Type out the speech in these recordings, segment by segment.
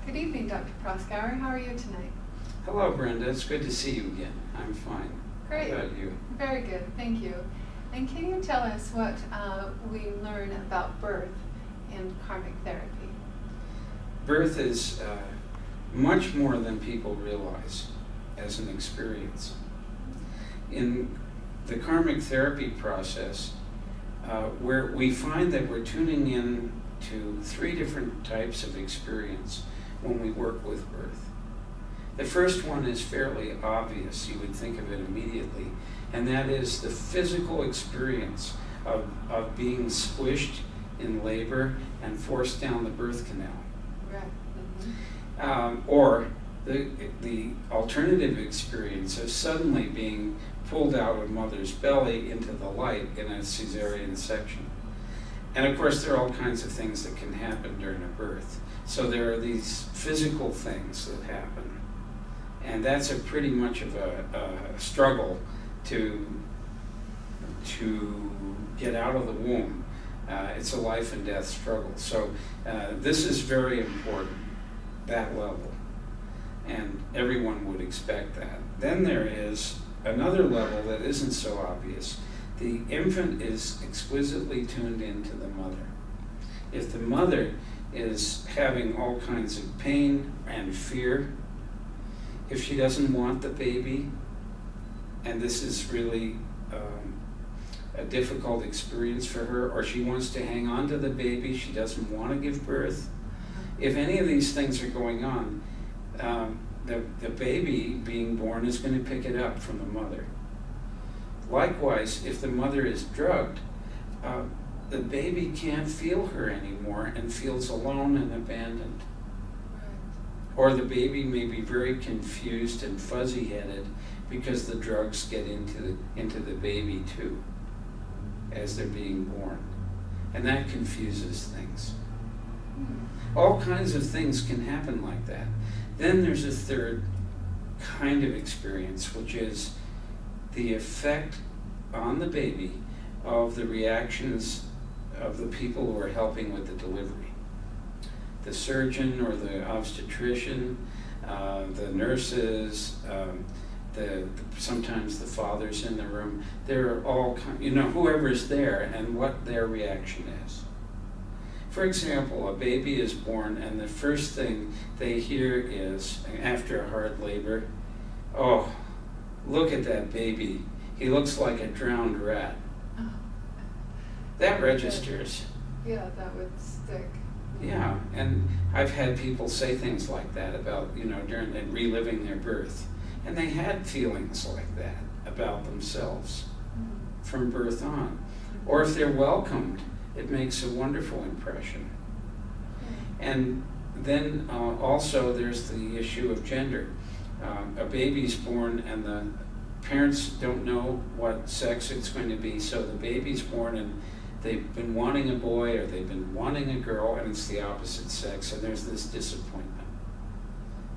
Good evening, Dr. Proskauer. How are you tonight? Hello, Brenda. It's good to see you again. I'm fine. Great. How about you? Very good. Thank you. And can you tell us what we learn about birth in karmic therapy? Birth is much more than people realize as an experience. In the karmic therapy process, where we find that we're tuning in to 3 different types of experience when we work with birth. The first one is fairly obvious. You would think of it immediately, and that is the physical experience of being squished in labor and forced down the birth canal. Right. Or the alternative experience of suddenly being pulled out of mother's belly into the light in a cesarean section. And of course, there are all kinds of things that can happen during a birth. So there are these physical things that happen. And that's a pretty much of a struggle to get out of the womb. It's a life and death struggle. So this is very important, that level. And everyone would expect that. Then there is another level that isn't so obvious. The infant is exquisitely tuned into the mother. If the mother is having all kinds of pain and fear, if she doesn't want the baby, and this is really a difficult experience for her, or she wants to hang on to the baby, she doesn't want to give birth, if any of these things are going on, the baby being born is going to pick it up from the mother. Likewise, if the mother is drugged, the baby can't feel her anymore and feels alone and abandoned. Or the baby may be very confused and fuzzy-headed because the drugs get into the baby too as they're being born. And that confuses things. All kinds of things can happen like that. Then there's a third kind of experience, which is the effect on the baby of the reactions of the people who are helping with the delivery. The surgeon or the obstetrician, the nurses, sometimes the fathers in the room. They're all, whoever's there and what their reaction is. For example, a baby is born and the first thing they hear is, after a hard labor, "Oh, look at that baby. He looks like a drowned rat." Oh. That registers. Yeah, that would stick. Yeah, and I've had people say things like that about, during and reliving their birth. And they had feelings like that about themselves from birth on. Or if they're welcomed, it makes a wonderful impression. And then also there's the issue of gender. A baby's born and the parents don't know what sex it's going to be, so the baby's born and they've been wanting a boy or they've been wanting a girl and it's the opposite sex, and there's this disappointment.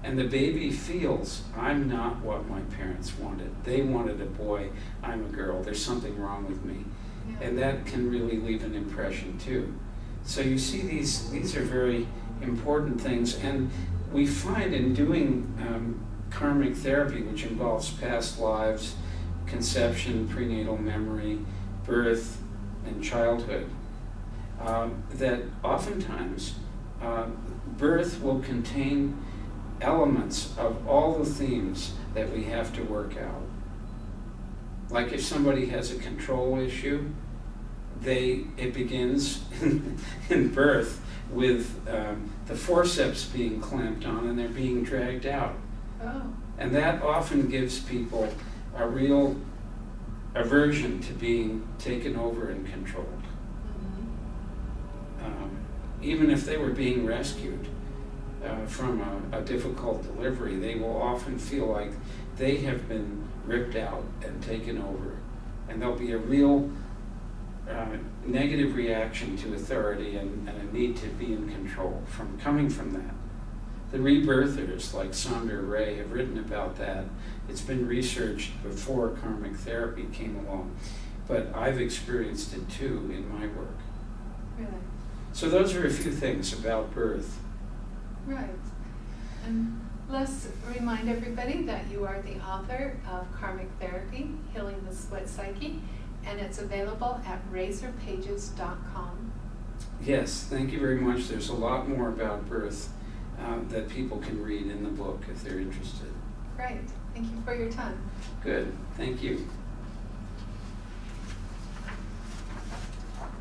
And the baby feels, I'm not what my parents wanted. They wanted a boy, I'm a girl, there's something wrong with me. Yeah. And that can really leave an impression too. So you see these are very important things, and we find in doing karmic therapy, which involves past lives, conception, prenatal memory, birth, and childhood, that oftentimes birth will contain elements of all the themes that we have to work out. Like if somebody has a control issue, it begins in birth with the forceps being clamped on and they're being dragged out. Oh. And that often gives people a real aversion to being taken over and controlled. Even if they were being rescued from a difficult delivery, they will often feel like they have been ripped out and taken over. And there'll be a real negative reaction to authority and a need to be in control coming from that. The rebirthers, like Sandra Ray, have written about that. It's been researched before karmic therapy came along, but I've experienced it too in my work. Really? So those are a few things about birth. Right. And let's remind everybody that you are the author of Karmic Therapy, Healing the Split Psyche, and it's available at razorpages.com. Yes, thank you very much. There's a lot more about birth that people can read in the book if they're interested. Great. Thank you for your time. Good. Thank you.